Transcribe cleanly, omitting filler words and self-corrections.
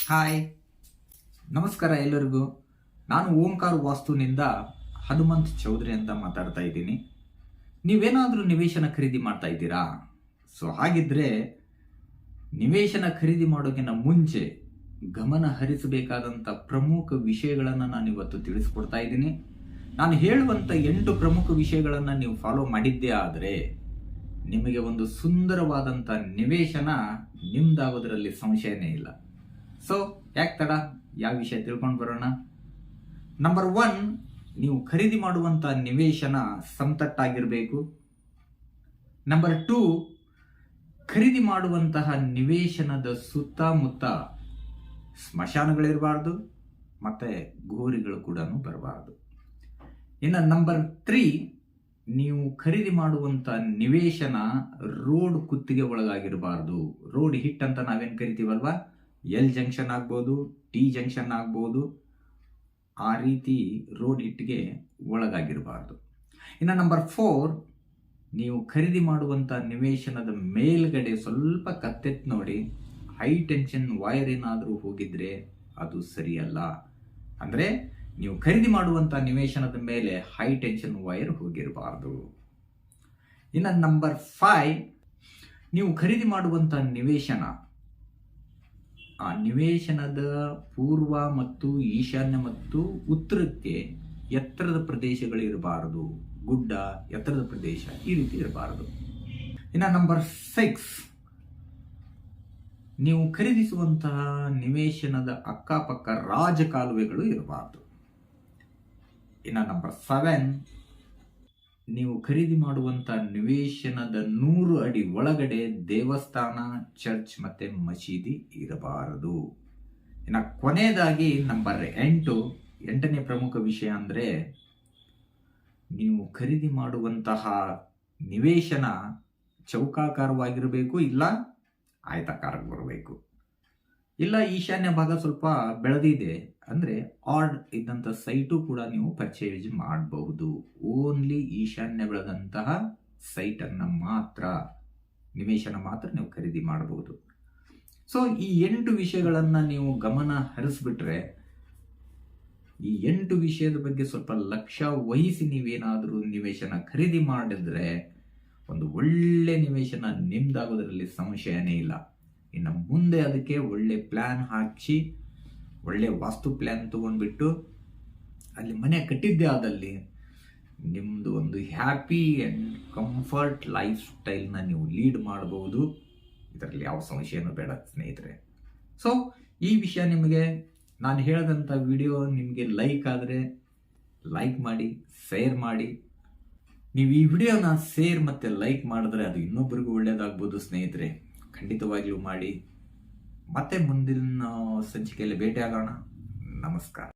Hi, ನಮಸ್ಕಾರ ಎಲ್ಲರಿಗೂ. ನಾನು ಓಂಕಾರ ವಾಸ್ತುನಿಂದ ಹನುಮಂತ್ ಚೌಧರಿ ಅಂತ ಮಾತಾಡ್ತಾ ಇದ್ದೀನಿ. ನೀವೇನಾದರೂ ನಿವೇಶನ ಖರೀದಿ ಮಾಡ್ತಾ ಇದ್ದೀರಾ? ಹಾಗಿದ್ರೆ ನಿವೇಶನ ಖರೀದಿ ಮಾಡೋಕ್ಕಿಂತ ಮುಂಚೆ ಗಮನ ಹರಿಸಬೇಕಾದಂಥ ಪ್ರಮುಖ ವಿಷಯಗಳನ್ನು ನಾನು ಇವತ್ತು ತಿಳಿಸ್ಕೊಡ್ತಾ ಇದ್ದೀನಿ. ನಾನು ಹೇಳುವಂಥ 8 ಪ್ರಮುಖ ವಿಷಯಗಳನ್ನು ನೀವು ಫಾಲೋ ಮಾಡಿದ್ದೇ ಆದರೆ ನಿಮಗೆ ಒಂದು ಸುಂದರವಾದಂಥ ನಿವೇಶನ ನಿಮ್ದಾಗೋದ್ರಲ್ಲಿ ಸಂಶಯನೇ ಇಲ್ಲ. ಯಾಕೆ ತಡ, ಯಾವ ವಿಷಯ ತಿಳ್ಕೊಂಡು ಬರೋಣ. ನಂಬರ್ 1, ನೀವು ಖರೀದಿ ಮಾಡುವಂಥ ನಿವೇಶನ ಸಮತಟ್ಟಾಗಿರಬೇಕು. ನಂಬರ್ 2, ಖರೀದಿ ಮಾಡುವಂತಹ ನಿವೇಶನದ ಸುತ್ತಮುತ್ತ ಸ್ಮಶಾನಗಳಿರಬಾರ್ದು ಮತ್ತೆ ಗೋರಿಗಳು ಕೂಡ ಬರಬಾರ್ದು. ಇನ್ನು ನಂಬರ್ 3, ನೀವು ಖರೀದಿ ಮಾಡುವಂಥ ನಿವೇಶನ ರೋಡ್ ಕುತ್ತಿಗೆ ಒಳಗಾಗಿರಬಾರ್ದು. ರೋಡ್ ಹಿಟ್ ಅಂತ ನಾವೇನು ಕರಿತೀವಲ್ವಾ, ಎಲ್ ಜಂಕ್ಷನ್ ಆಗ್ಬೋದು, ಟಿ ಜಂಕ್ಷನ್ ಆಗ್ಬೋದು, ಆ ರೀತಿ ರೋಡ್ ಹಿಟ್ಗೆ ಒಳಗಾಗಿರಬಾರ್ದು. ಇನ್ನು ನಂಬರ್ 4, ನೀವು ಖರೀದಿ ಮಾಡುವಂಥ ನಿವೇಶನದ ಮೇಲ್ಗಡೆ ಸ್ವಲ್ಪ ಕತ್ತೆತ್ತು ನೋಡಿ, ಹೈ ಟೆನ್ಷನ್ ವೈರ್ ಏನಾದರೂ ಹೋಗಿದ್ರೆ ಅದು ಸರಿಯಲ್ಲ. ಅಂದರೆ ನೀವು ಖರೀದಿ ಮಾಡುವಂಥ ನಿವೇಶನದ ಮೇಲೆ ಹೈ ಟೆನ್ಷನ್ ವೈರ್ ಹೋಗಿರಬಾರ್ದು. ಇನ್ನು ನಂಬರ್ 5, ನೀವು ಖರೀದಿ ಮಾಡುವಂಥ ನಿವೇಶನ, ಆ ನಿವೇಶನದ ಪೂರ್ವ ಮತ್ತು ಈಶಾನ್ಯ ಮತ್ತು ಉತ್ತರಕ್ಕೆ ಎತ್ತರದ ಪ್ರದೇಶಗಳಿರಬಾರದು. ಗುಡ್ಡ, ಎತ್ತರದ ಪ್ರದೇಶ ಈ ರೀತಿ ಇರಬಾರದು. ಇನ್ನು ನಂಬರ್ 6, ನೀವು ಖರೀದಿಸುವಂತಹ ನಿವೇಶನದ ಅಕ್ಕಪಕ್ಕ ರಾಜಕಾಲುವೆಗಳು ಇರಬಾರದು. ಇನ್ನು ನಂಬರ್ 7, ನೀವು ಖರೀದಿ ಮಾಡುವಂಥ ನಿವೇಶನದ 100 ಅಡಿ ಒಳಗಡೆ ದೇವಸ್ಥಾನ, ಚರ್ಚ್ ಮತ್ತೆ ಮಸೀದಿ ಇರಬಾರದು. ಇನ್ನು ಕೊನೆಯದಾಗಿ ನಂಬರ್ 8ನೇ ಪ್ರಮುಖ ವಿಷಯ ಅಂದರೆ, ನೀವು ಖರೀದಿ ಮಾಡುವಂತಹ ನಿವೇಶನ ಚೌಕಾಕಾರವಾಗಿರಬೇಕು, ಇಲ್ಲ ಆಯತಾಕಾರಕ್ಕೆ ಬರಬೇಕು. ಇಲ್ಲ ಈಶಾನ್ಯ ಭಾಗ ಸ್ವಲ್ಪ ಬೆಳೆದಿದೆ ಅಂದರೆ ಆಡ್ ಇದ್ದಂಥ ಸೈಟು ಕೂಡ ನೀವು ಪರ್ಚೇಸ್ ಮಾಡಬಹುದು. ಓನ್ಲಿ ಈಶಾನ್ಯ ಬೆಳೆದಂತಹ ಸೈಟನ್ನು ಮಾತ್ರ, ನಿವೇಶನ ಮಾತ್ರ ನೀವು ಖರೀದಿ ಮಾಡಬಹುದು. ಈ 8 ವಿಷಯಗಳನ್ನು ನೀವು ಗಮನ ಹರಿಸ್ಬಿಟ್ರೆ, ಈ 8 ವಿಷಯದ ಬಗ್ಗೆ ಸ್ವಲ್ಪ ಲಕ್ಷ್ಯ ವಹಿಸಿ ನೀವೇನಾದರೂ ನಿವೇಶನ ಖರೀದಿ ಮಾಡಿದ್ರೆ ಒಂದು ಒಳ್ಳೆ ನಿವೇಶನ ನಿಮ್ದಾಗೋದ್ರಲ್ಲಿ ಸಂಶಯನೇ ಇಲ್ಲ. ಇನ್ನು ಮುಂದೆ ಅದಕ್ಕೆ ಒಳ್ಳೆ ಪ್ಲ್ಯಾನ್ ಹಾಕಿ, ಒಳ್ಳೆ ವಾಸ್ತು ಪ್ಲ್ಯಾನ್ ತೊಗೊಂಡ್ಬಿಟ್ಟು ಅಲ್ಲಿ ಮನೆ ಕಟ್ಟಿದ್ದೇ ಆದಲ್ಲಿ ನಿಮ್ಮದು ಒಂದು ಹ್ಯಾಪಿ ಆ್ಯಂಡ್ ಕಂಫರ್ಟ್ ಲೈಫ್ ಸ್ಟೈಲ್ನ ನೀವು ಲೀಡ್ ಮಾಡಬಹುದು. ಇದರಲ್ಲಿ ಯಾವ ಸಂಶಯನೂ ಬೇಡ ಸ್ನೇಹಿತರೆ. ಈ ವಿಷಯ ನಿಮಗೆ ನಾನು ಹೇಳಿದಂಥ ವಿಡಿಯೋ ನಿಮಗೆ ಲೈಕ್ ಆದರೆ ಲೈಕ್ ಮಾಡಿ, ಶೇರ್ ಮಾಡಿ. ನೀವು ಈ ವಿಡಿಯೋನ ಶೇರ್ ಮತ್ತು ಲೈಕ್ ಮಾಡಿದ್ರೆ ಅದು ಇನ್ನೊಬ್ಬರಿಗೂ ಒಳ್ಳೆಯದಾಗ್ಬೋದು ಸ್ನೇಹಿತರೆ. ಖಂಡಿತವಾಗಿಯೂ ಮಾಡಿ. ಮತ್ತೆ ಮುಂದಿನ ಸಂಚಿಕೆಯಲ್ಲಿ ಭೇಟಿಯಾಗೋಣ. ನಮಸ್ಕಾರ.